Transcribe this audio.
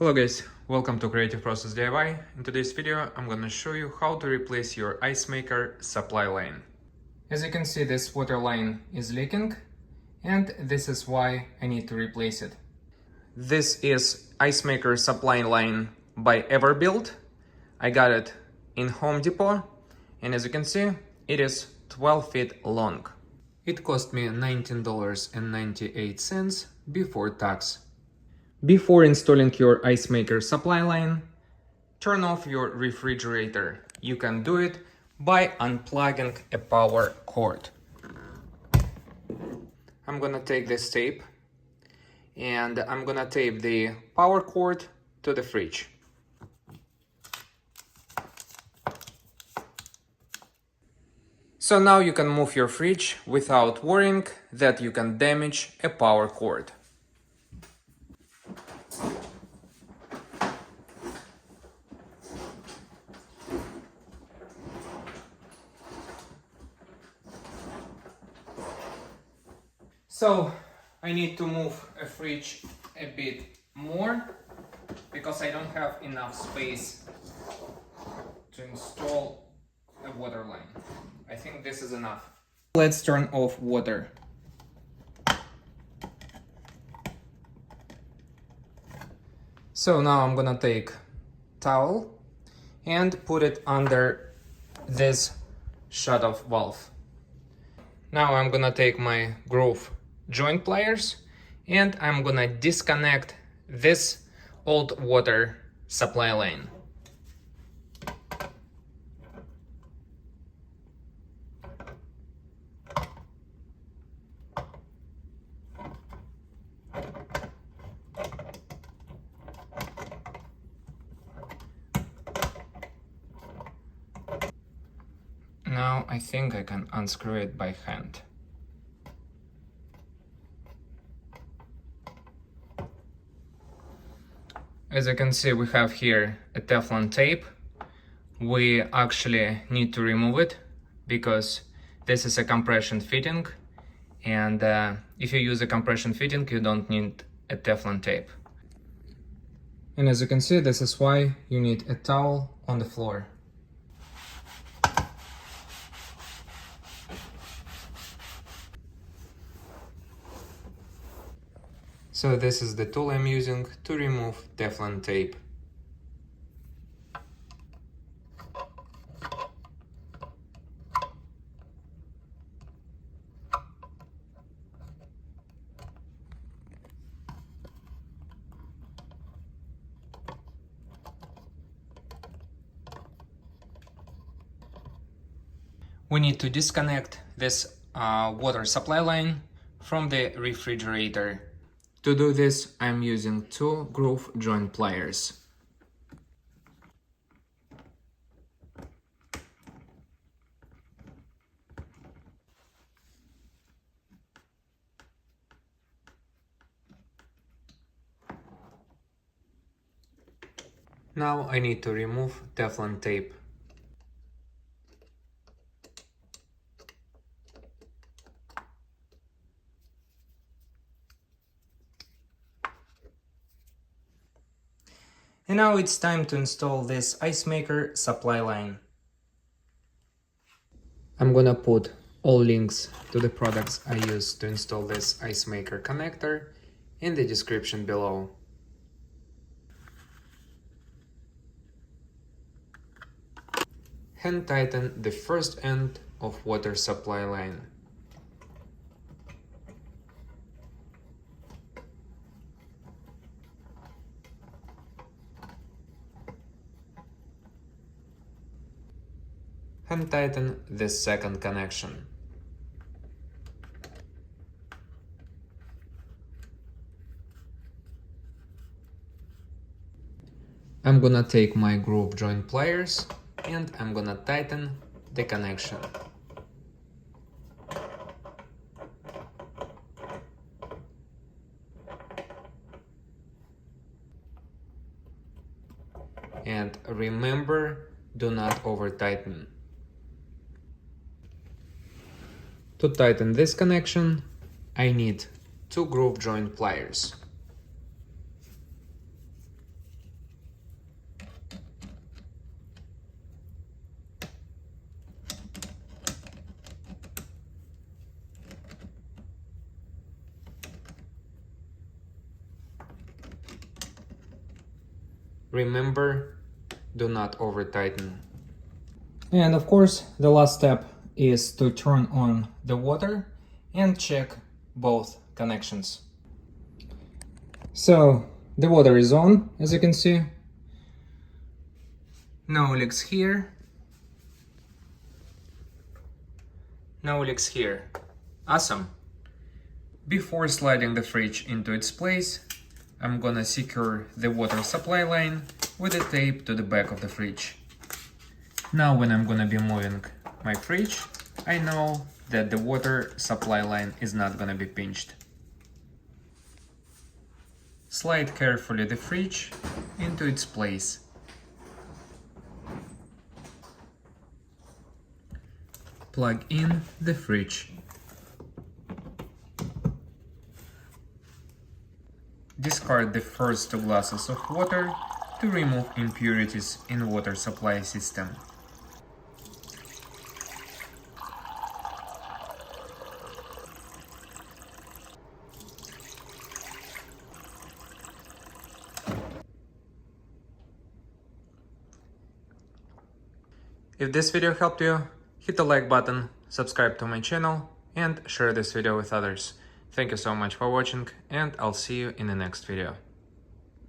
Hello guys, welcome to Creative Process DIY. In today's video I'm gonna show you how to replace your ice maker supply line. As you can see, this water line is leaking and this is why I need to replace it. This is ice maker supply line by Everbuild. I got it in Home Depot and as you can see it is 12 feet long. It cost me $19.98 before tax. Before installing your ice maker supply line, turn off your refrigerator. You can do it by unplugging a power cord. I'm gonna take this tape and I'm gonna tape the power cord to the fridge. So now you can move your fridge without worrying that you can damage a power cord. So I need to move a fridge a bit more because I don't have enough space to install a water line. I think this is enough. Let's turn off water. So now I'm gonna take towel and put it under this shut-off valve. Now I'm gonna take my groove joint pliers and I'm gonna disconnect this old water supply line. Now I think I can unscrew it by hand. As you can see, we have here a Teflon tape. We actually need to remove it because this is a compression fitting, and if you use a compression fitting, you don't need a Teflon tape. And as you can see, this is why you need a towel on the floor. So this is the tool I'm using to remove Teflon tape. We need to disconnect this water supply line from the refrigerator. To do this, I'm using two groove joint pliers. Now I need to remove Teflon tape. And now it's time to install this ice maker supply line. I'm gonna put all links to the products I use to install this ice maker connector in the description below. Hand tighten the first end of water supply line. And tighten the second connection. I'm gonna take my groove joint pliers and I'm gonna tighten the connection. And remember, do not over tighten. To tighten this connection, I need two groove joint pliers. Remember, do not over tighten. And of course, the last step is to turn on the water and check both connections. So the water is on, as you can see. No leaks here. No leaks here. Awesome. Before sliding the fridge into its place, I'm gonna secure the water supply line with a tape to the back of the fridge. Now when I'm gonna be moving my fridge, I know that the water supply line is not gonna be pinched. Slide carefully the fridge into its place. Plug in the fridge. Discard the first 2 glasses of water to remove impurities in water supply system. If this video helped you, hit the like button, subscribe to my channel, and share this video with others. Thank you so much for watching, and I'll see you in the next video.